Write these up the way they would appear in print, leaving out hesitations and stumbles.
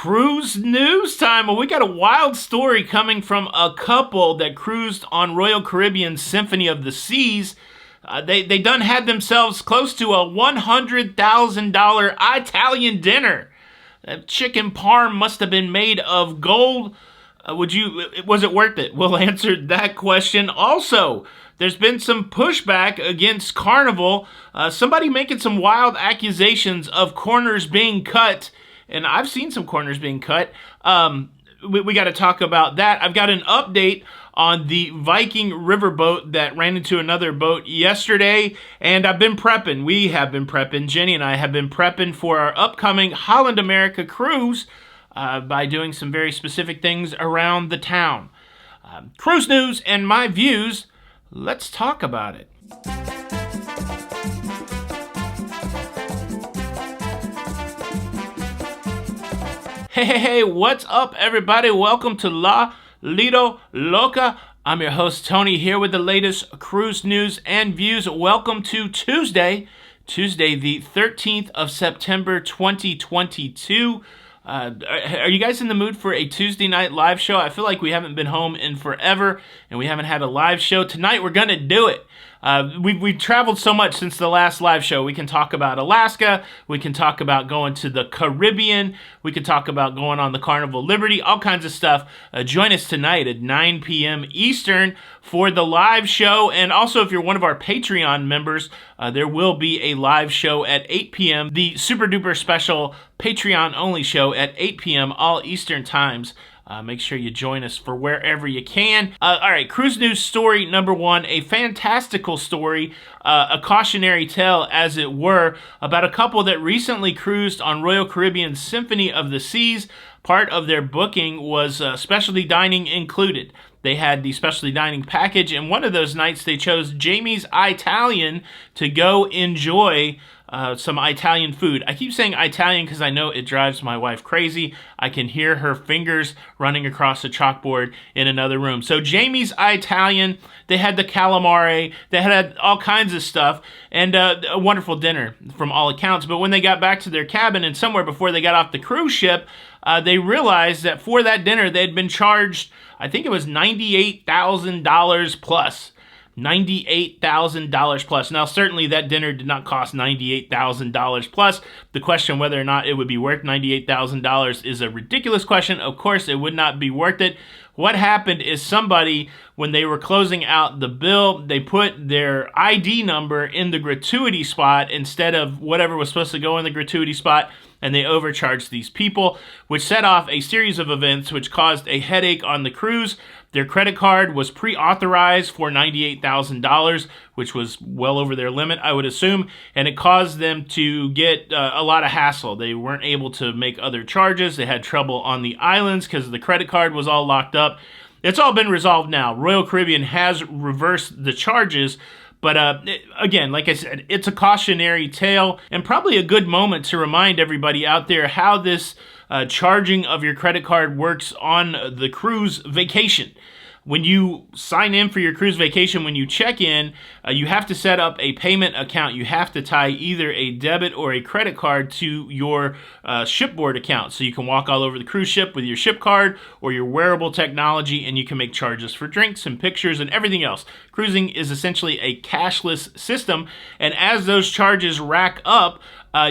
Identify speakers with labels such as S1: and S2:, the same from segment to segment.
S1: Cruise news time. Well, we got a wild story coming from a couple that cruised on Royal Caribbean's Symphony of the Seas. They done had themselves close to a $100,000 Italian dinner. That chicken parm must have been made of gold. Was it worth it? We'll answer that question. Also, there's been some pushback against Carnival. Somebody making some wild accusations of corners being cut. And I've seen some corners being cut. We got to talk about that. I've got an update on the Viking River boat that ran into another boat yesterday. And I've been prepping. We have been prepping. Jenny and I have been prepping for our upcoming Holland America cruise by doing some very specific things around the town. Cruise news and my views. Let's talk about it. Hey, what's up, everybody? Welcome to Lido, Loca. I'm your host, Tony, here with the latest cruise news and views. Welcome to Tuesday, the 13th of September, 2022. Are you guys in the mood for a Tuesday night live show? I feel like we haven't been home in forever, and we haven't had a live show. Tonight, we're going to do it. We've traveled so much since the last live show. We can talk about Alaska. We can talk about going to the Caribbean. We can talk about going on the Carnival Liberty, all kinds of stuff. Join us tonight at 9 p.m. Eastern for the live show. And also, if you're one of our Patreon members, there will be a live show at 8 p.m., the super duper special Patreon-only show at 8 p.m. all Eastern times. Make sure you join us for wherever you can. All right, cruise news story number one, a fantastical story, a cautionary tale, as it were, about a couple that recently cruised on Royal Caribbean's Symphony of the Seas. Part of their booking was specialty dining included. They had the specialty dining package, and one of those nights they chose Jamie's Italian to go enjoy some Italian food. I keep saying Italian because I know it drives my wife crazy. I can hear her fingers running across the chalkboard in another room. So Jamie's Italian, they had the calamari, they had all kinds of stuff, and a wonderful dinner from all accounts. But when they got back to their cabin and somewhere before they got off the cruise ship, they realized that for that dinner they'd been charged, I think it was $98,000 plus. $98,000 plus. Now, certainly that dinner did not cost $98,000 plus. The question whether or not it would be worth $98,000 is a ridiculous question. Of course, it would not be worth it. What happened is somebody, when they were closing out the bill, they put their ID number in the gratuity spot instead of whatever was supposed to go in the gratuity spot, and they overcharged these people, which set off a series of events which caused a headache on the cruise. Their credit card was pre-authorized for $98,000, which was well over their limit, I would assume, and it caused them to get a lot of hassle. They weren't able to make other charges. They had trouble on the islands because the credit card was all locked up. It's all been resolved now. Royal Caribbean has reversed the charges, but again, like I said, it's a cautionary tale and probably a good moment to remind everybody out there how this charging of your credit card works on the cruise vacation. When you sign in for your cruise vacation, when you check in, you have to set up a payment account. You have to tie either a debit or a credit card to your shipboard account. So you can walk all over the cruise ship with your ship card or your wearable technology, and you can make charges for drinks and pictures and everything else. Cruising is essentially a cashless system, and as those charges rack up,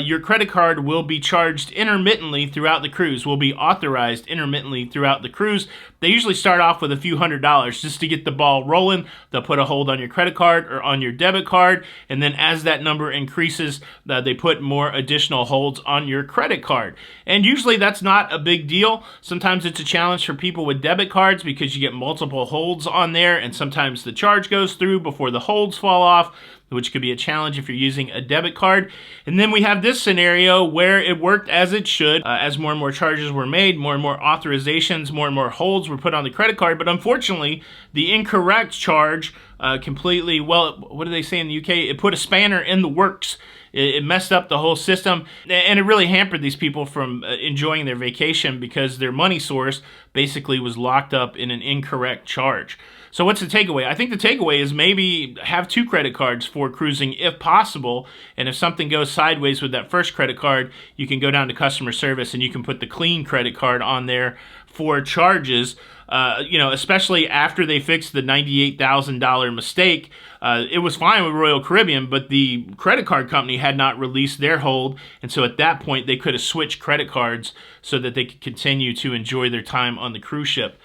S1: your credit card will be charged intermittently throughout the cruise, will be authorized intermittently throughout the cruise. They usually start off with a few $100s just to get the ball rolling. They'll put a hold on your credit card or on your debit card, and then as that number increases, they put more additional holds on your credit card. And usually that's not a big deal. Sometimes it's a challenge for people with debit cards because you get multiple holds on there, and sometimes the charge goes through before the holds fall off, which could be a challenge if you're using a debit card. And then we have this scenario where it worked as it should. As more and more charges were made, more and more authorizations, more and more holds were put on the credit card. But unfortunately, the incorrect charge completely, well, what do they say in the UK? It put a spanner in the works. It messed up the whole system, and it really hampered these people from enjoying their vacation because their money source basically was locked up in an incorrect charge. So what's the takeaway? I think the takeaway is maybe have 2 credit cards for cruising if possible, and if something goes sideways with that first credit card, you can go down to customer service and you can put the clean credit card on there for charges. Especially after they fixed the $98,000 mistake. It was fine with Royal Caribbean, but the credit card company had not released their hold, and so at that point they could have switched credit cards so that they could continue to enjoy their time on the cruise ship.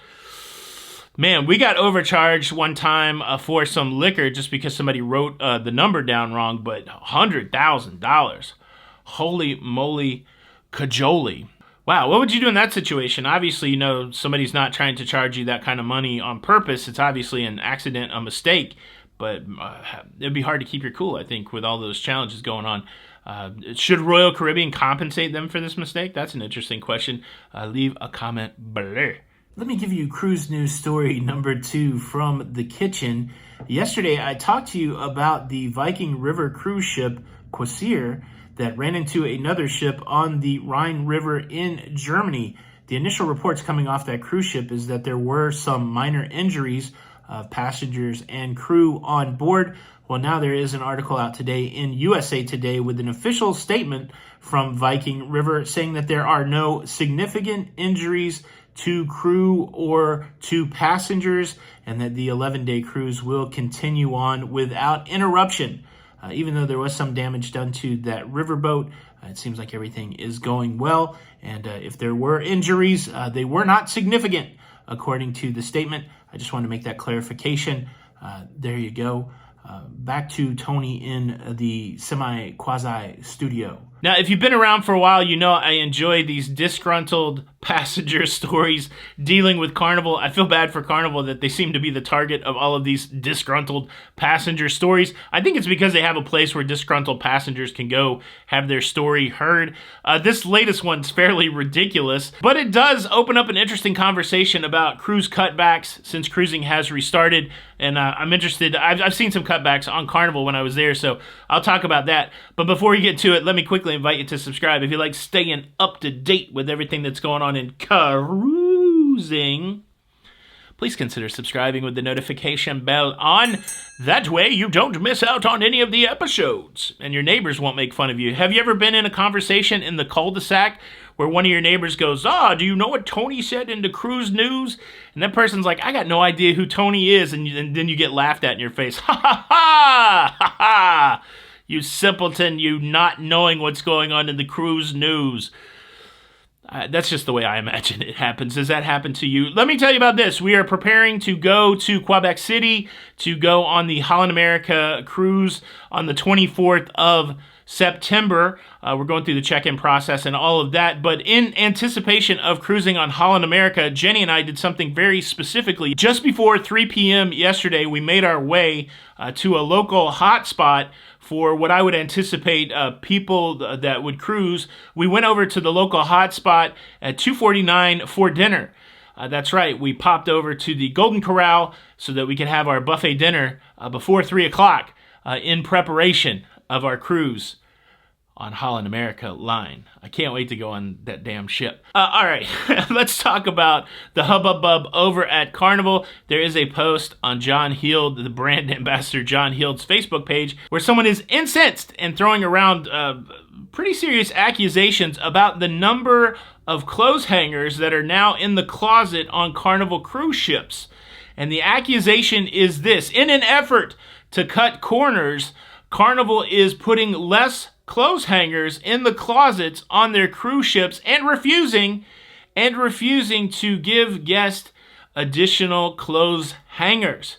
S1: Man, we got overcharged one time for some liquor just because somebody wrote the number down wrong, but $100,000. Holy moly cajoli. Wow, what would you do in that situation? Obviously, somebody's not trying to charge you that kind of money on purpose. It's obviously an accident, a mistake, but it'd be hard to keep your cool, I think, with all those challenges going on. Should Royal Caribbean compensate them for this mistake? That's an interesting question. Leave a comment below. Let me give you cruise news story number 2 from the kitchen. Yesterday, I talked to you about the Viking River cruise ship, Quasir, that ran into another ship on the Rhine River in Germany. The initial reports coming off that cruise ship is that there were some minor injuries of passengers and crew on board. Well, now there is an article out today in USA Today with an official statement from Viking River saying that there are no significant injuries to crew or to passengers, and that the 11-day cruise will continue on without interruption. Even though there was some damage done to that riverboat, it seems like everything is going well. And if there were injuries, they were not significant, according to the statement. I just wanted to make that clarification. There you go. Back to Tony in the semi-quasi studio. Now, if you've been around for a while, you know I enjoy these disgruntled passenger stories dealing with Carnival. I feel bad for Carnival that they seem to be the target of all of these disgruntled passenger stories. I think it's because they have a place where disgruntled passengers can go have their story heard. This latest one's fairly ridiculous, but it does open up an interesting conversation about cruise cutbacks since cruising has restarted. And I'm interested. I've seen some cutbacks on Carnival when I was there, so I'll talk about that. But before we get to it, let me quickly invite you to subscribe if you like staying up to date with everything that's going on in cruising. Please consider subscribing with the notification bell on. That way you don't miss out on any of the episodes, and your neighbors won't make fun of you. Have you ever been in a conversation in the cul-de-sac where one of your neighbors goes, do you know what Tony said in the cruise news? And that person's like, I got no idea who Tony is, and then you get laughed at in your face. Ha ha ha! Ha ha! You simpleton, you not knowing what's going on in the cruise news. That's just the way I imagine it happens. Does that happen to you? Let me tell you about this. We are preparing to go to Quebec City to go on the Holland America cruise on the 24th of September. We're going through the check-in process and all of that. But in anticipation of cruising on Holland America, Jenny and I did something very specifically. Just before 3 p.m. yesterday, we made our way to a local hotspot for what I would anticipate people that would cruise. We went over to the local hotspot at 2:49 for dinner. That's right, we popped over to the Golden Corral so that we could have our buffet dinner before 3 o'clock in preparation of our cruise on Holland America line. I can't wait to go on that damn ship. All right, let's talk about the hubbub over at Carnival. There is a post on John Heald, the brand ambassador John Heald's Facebook page, where someone is incensed and throwing around pretty serious accusations about the number of clothes hangers that are now in the closet on Carnival cruise ships. And the accusation is this: in an effort to cut corners, Carnival is putting less clothes hangers in the closets on their cruise ships and refusing to give guests additional clothes hangers.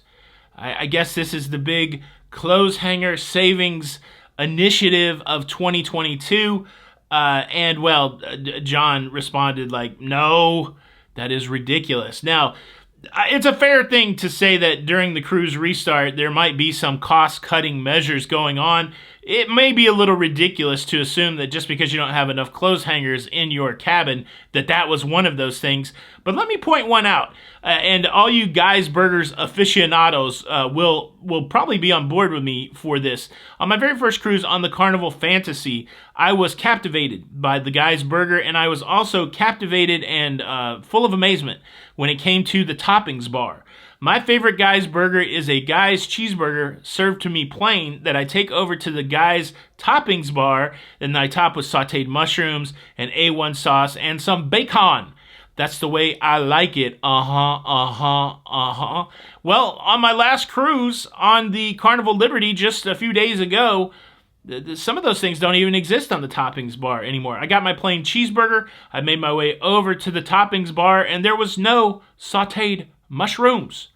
S1: I guess this is the big clothes hanger savings initiative of 2022. John responded like, no, that is ridiculous. Now, it's a fair thing to say that during the cruise restart, there might be some cost-cutting measures going on. it may be a little ridiculous to assume that just because you don't have enough clothes hangers in your cabin, that was one of those things. But let me point one out, and all you Guys Burgers aficionados will probably be on board with me for this. On my very first cruise on the Carnival Fantasy, I was captivated by the Guys Burger, and I was also captivated and full of amazement when it came to the toppings bar. My favorite Guys Burger is a Guys cheeseburger served to me plain that I take over to the Guys toppings bar, and I top with sauteed mushrooms and A1 sauce and some bacon. That's the way I like it. Well, on my last cruise on the Carnival Liberty just a few days ago, some of those things don't even exist on the toppings bar anymore. I got my plain cheeseburger, I made my way over to the toppings bar, and there was no sauteed mushrooms.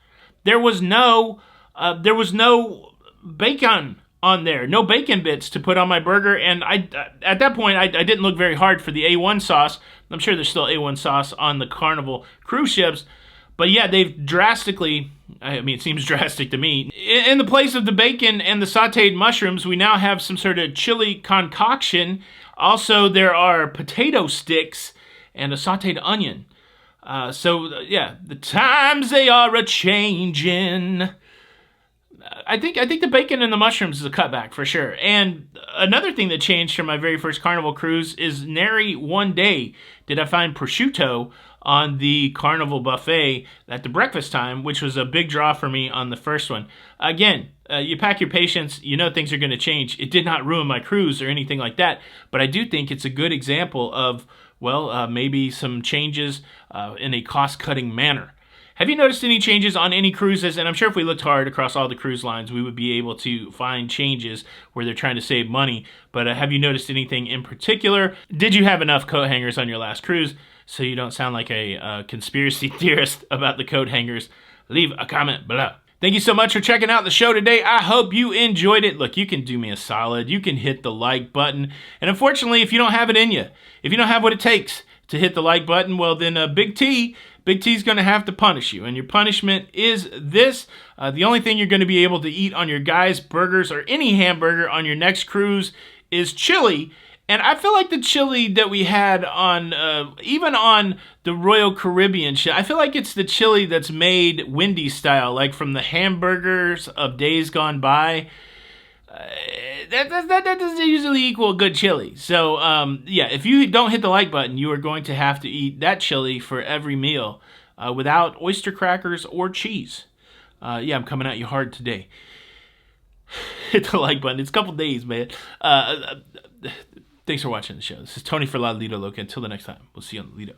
S1: There was no bacon on there, no bacon bits to put on my burger, and at that point I didn't look very hard for the A1 sauce. I'm sure there's still A1 sauce on the Carnival cruise ships, but yeah, they've drastically, I mean, it seems drastic to me. In the place of the bacon and the sauteed mushrooms, we now have some sort of chili concoction. Also, there are potato sticks and a sauteed onion. Yeah, the times they are a-changin'. I think the bacon and the mushrooms is a cutback for sure. And another thing that changed from my very first Carnival cruise is nary one day did I find prosciutto on the Carnival buffet at the breakfast time, which was a big draw for me on the first one. Again, you pack your patience, you know things are going to change. It did not ruin my cruise or anything like that, but I do think it's a good example of, well, maybe some changes in a cost-cutting manner. Have you noticed any changes on any cruises? And I'm sure if we looked hard across all the cruise lines, we would be able to find changes where they're trying to save money. But have you noticed anything in particular? Did you have enough coat hangers on your last cruise so you don't sound like a conspiracy theorist about the coat hangers? Leave a comment below. Thank you so much for checking out the show today. I hope you enjoyed it. Look, you can do me a solid. You can hit the like button. And unfortunately, if you don't have it in you, if you don't have what it takes to hit the like button, well then Big T's going to have to punish you. And your punishment is this. The only thing you're going to be able to eat on your Guys Burgers or any hamburger on your next cruise is chili. And I feel like the chili that we had on, even on the Royal Caribbean ship, I feel like it's the chili that's made Wendy style, like from the hamburgers of days gone by. That doesn't usually equal good chili. So, yeah, if you don't hit the like button, you are going to have to eat that chili for every meal without oyster crackers or cheese. Yeah, I'm coming at you hard today. Hit the like button. It's a couple days, man. Thanks for watching the show. This is Tony for Lido, Loca. Until the next time, we'll see you on the Lido.